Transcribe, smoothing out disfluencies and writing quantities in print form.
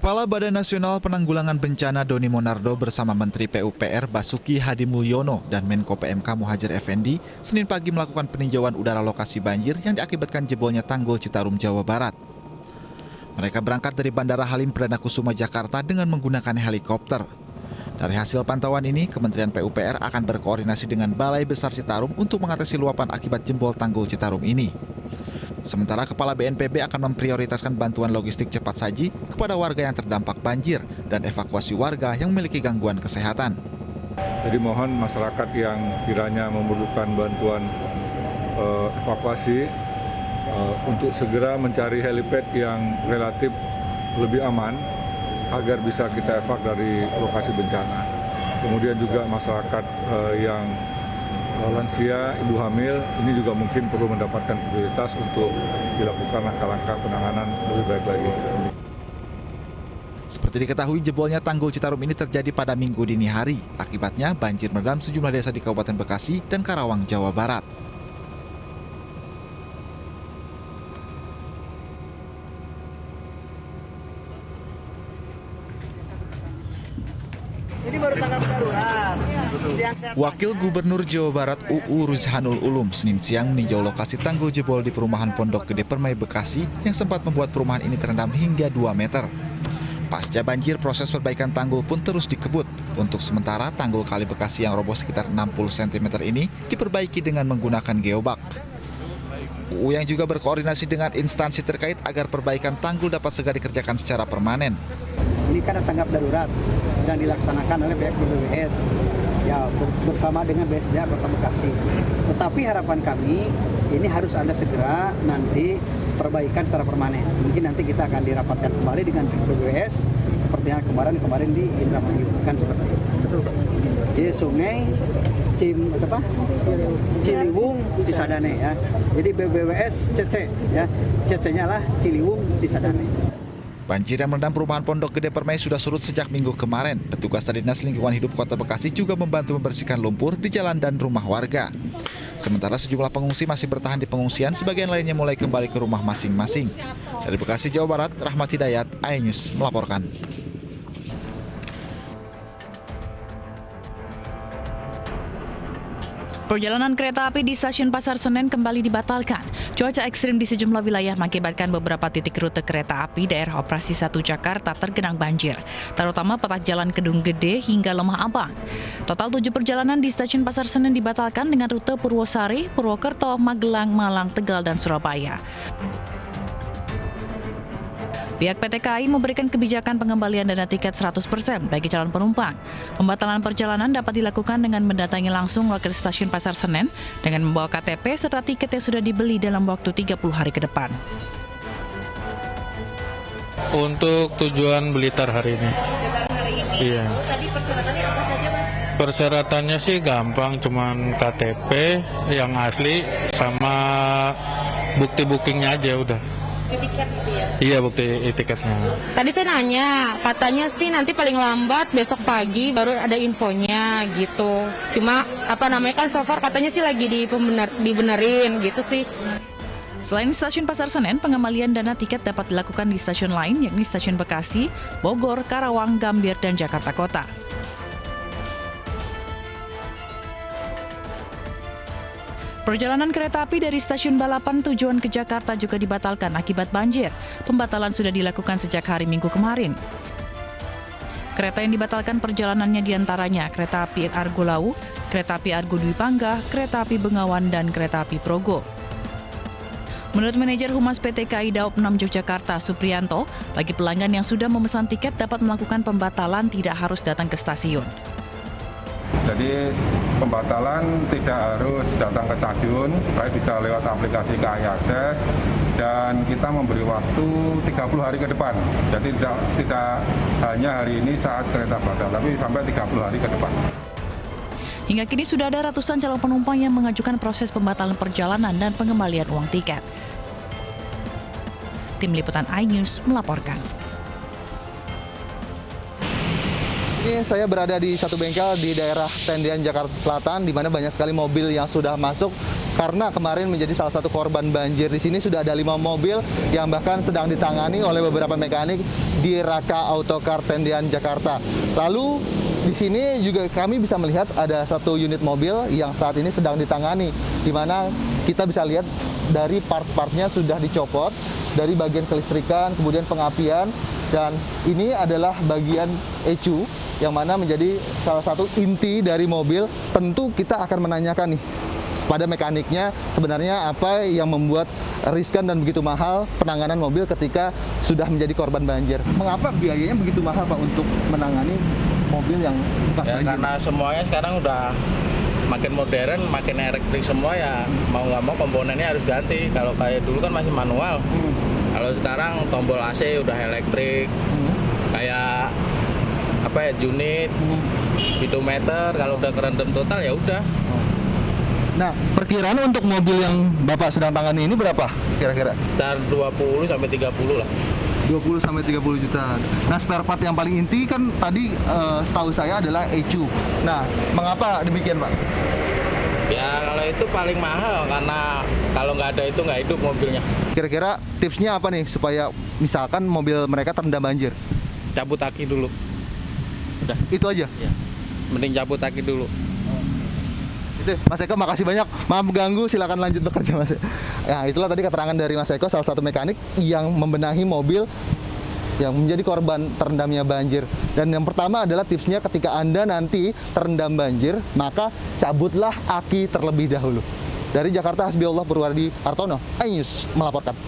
Kepala Badan Nasional Penanggulangan Bencana Doni Monardo bersama Menteri PUPR Basuki Hadi Mulyono dan Menko PMK Muhadjir Effendi Senin pagi melakukan peninjauan udara lokasi banjir yang diakibatkan jebolnya tanggul Citarum, Jawa Barat. Mereka berangkat dari Bandara Halim Perdana Kusuma, Jakarta dengan menggunakan helikopter. Dari hasil pantauan ini, Kementerian PUPR akan berkoordinasi dengan Balai Besar Citarum untuk mengatasi luapan akibat jebol tanggul Citarum ini. Sementara Kepala BNPB akan memprioritaskan bantuan logistik cepat saji kepada warga yang terdampak banjir dan evakuasi warga yang memiliki gangguan kesehatan. Jadi mohon masyarakat yang kiranya memerlukan bantuan evakuasi untuk segera mencari helipad yang relatif lebih aman agar bisa kita evakuasi dari lokasi bencana. Kemudian juga masyarakat yang lansia, ibu hamil, ini juga mungkin perlu mendapatkan prioritas untuk dilakukan langkah-langkah penanganan lebih baik lagi. Seperti diketahui, jebolnya tanggul Citarum ini terjadi pada Minggu dini hari. Akibatnya banjir merendam sejumlah desa di Kabupaten Bekasi dan Karawang, Jawa Barat. Ini baru tanggap darurat. Wakil Gubernur Jawa Barat UU Ruzhanul Ulum Senin siang meninjau lokasi tanggul jebol di perumahan Pondok Gede Permai, Bekasi yang sempat membuat perumahan ini terendam hingga 2 meter. Pasca banjir, proses perbaikan tanggul pun terus dikebut. Untuk sementara, tanggul Kali Bekasi yang roboh sekitar 60 cm ini diperbaiki dengan menggunakan geobak. UU yang juga berkoordinasi dengan instansi terkait agar perbaikan tanggul dapat segera dikerjakan secara permanen. Ini kan tanggap darurat yang dilaksanakan oleh pihak BPBS ya bersama dengan BSDA Kota Bekasi. Tetapi harapan kami ini harus ada segera nanti perbaikan secara permanen. Mungkin nanti kita akan dirapatkan kembali dengan BPBS seperti yang kemarin di Indramayu, kan seperti itu. Jadi sungai Ciliwung Cisadane ya. Jadi BPBS CC ya. CC-nya lah Ciliwung Cisadane. Banjir yang merendam perumahan Pondok Gede Permai sudah surut sejak Minggu kemarin. Petugas Dinas Lingkungan Hidup Kota Bekasi juga membantu membersihkan lumpur di jalan dan rumah warga. Sementara sejumlah pengungsi masih bertahan di pengungsian, sebagian lainnya mulai kembali ke rumah masing-masing. Dari Bekasi, Jawa Barat, Rahmat Hidayat, iNews melaporkan. Perjalanan kereta api di stasiun Pasar Senen kembali dibatalkan. Cuaca ekstrim di sejumlah wilayah mengakibatkan beberapa titik rute kereta api daerah operasi 1 Jakarta tergenang banjir, terutama petak jalan Kedung Gede hingga Lemah Abang. Total 7 perjalanan di stasiun Pasar Senen dibatalkan dengan rute Purwosari, Purwokerto, Magelang, Malang, Tegal, dan Surabaya. Pihak PT KAI memberikan kebijakan pengembalian dana tiket 100% bagi calon penumpang. Pembatalan perjalanan dapat dilakukan dengan mendatangi langsung lokal stasiun Pasar Senen dengan membawa KTP serta tiket yang sudah dibeli dalam waktu 30 hari ke depan. Untuk tujuan Blitar hari ini. Iya. Tadi persyaratannya apa saja, Mas? Persyaratannya sih gampang, cuman KTP yang asli sama bukti bookingnya aja udah. Tiket gitu ya? Iya, bukti tiketnya. Tadi saya nanya, katanya sih nanti paling lambat besok pagi baru ada infonya gitu. Cuma kan so far katanya sih lagi dibenerin gitu sih. Selain stasiun Pasar Senen, pengembalian dana tiket dapat dilakukan di stasiun lain, yakni stasiun Bekasi, Bogor, Karawang, Gambir, dan Jakarta Kota. Perjalanan kereta api dari stasiun Balapan tujuan ke Jakarta juga dibatalkan akibat banjir. Pembatalan sudah dilakukan sejak hari Minggu kemarin. Kereta yang dibatalkan perjalanannya diantaranya kereta api Argo Lau, kereta api Argo Dwi Pangga, kereta api Bengawan, dan kereta api Progo. Menurut manajer Humas PT KAI Daop 6 Yogyakarta, Supriyanto, bagi pelanggan yang sudah memesan tiket dapat melakukan pembatalan tidak harus datang ke stasiun. Jadi pembatalan tidak harus datang ke stasiun, tapi bisa lewat aplikasi KAI Akses, dan kita memberi waktu 30 hari ke depan. Jadi tidak hanya hari ini saat kereta batal, tapi sampai 30 hari ke depan. Hingga kini sudah ada ratusan calon penumpang yang mengajukan proses pembatalan perjalanan dan pengembalian uang tiket. Tim Liputan iNews melaporkan. Ini saya berada di satu bengkel di daerah Tendian, Jakarta Selatan, di mana banyak sekali mobil yang sudah masuk karena kemarin menjadi salah satu korban banjir. Di sini sudah ada 5 mobil yang bahkan sedang ditangani oleh beberapa mekanik di Raka Autocar Tendian Jakarta. Lalu di sini juga kami bisa melihat ada 1 unit mobil yang saat ini sedang ditangani, di mana kita bisa lihat dari part-partnya sudah dicopot, dari bagian kelistrikan, kemudian pengapian, dan ini adalah bagian ECU yang mana menjadi salah satu inti dari mobil. Tentu kita akan menanyakan nih pada mekaniknya sebenarnya apa yang membuat riskan dan begitu mahal penanganan mobil ketika sudah menjadi korban banjir. Mengapa biayanya begitu mahal Pak untuk menangani mobil yang bekas banjir? Karena semuanya sekarang udah makin modern, makin elektrik semua, ya mau nggak mau komponennya harus ganti. Kalau kayak dulu kan masih manual. Kalau sekarang tombol AC udah elektrik. Kayak apa ya, unit, speedometer, kalau udah kerendam total ya udah. Nah, perkiraan untuk mobil yang Bapak sedang tangani ini berapa kira-kira? Sekitar 20 sampai 30 lah. 20 sampai 30 juta. Nah, spare part yang paling inti kan tadi setahu saya adalah ECU. Nah, mengapa demikian, Pak? Ya kalau itu paling mahal, karena kalau nggak ada itu nggak hidup mobilnya. Kira-kira tipsnya apa nih supaya misalkan mobil mereka terendam banjir? Cabut aki dulu. Udah. Itu aja? Ya. Mending cabut aki dulu. Itu, Mas Eko, makasih banyak. Maaf ganggu, silakan lanjut bekerja, Mas. Ya, itulah tadi keterangan dari Mas Eko, salah satu mekanik yang membenahi mobil yang menjadi korban terendamnya banjir. Dan yang pertama adalah tipsnya ketika Anda nanti terendam banjir, maka cabutlah aki terlebih dahulu. Dari Jakarta, Hasbiullah Purwadi Hartono, iNews melaporkan.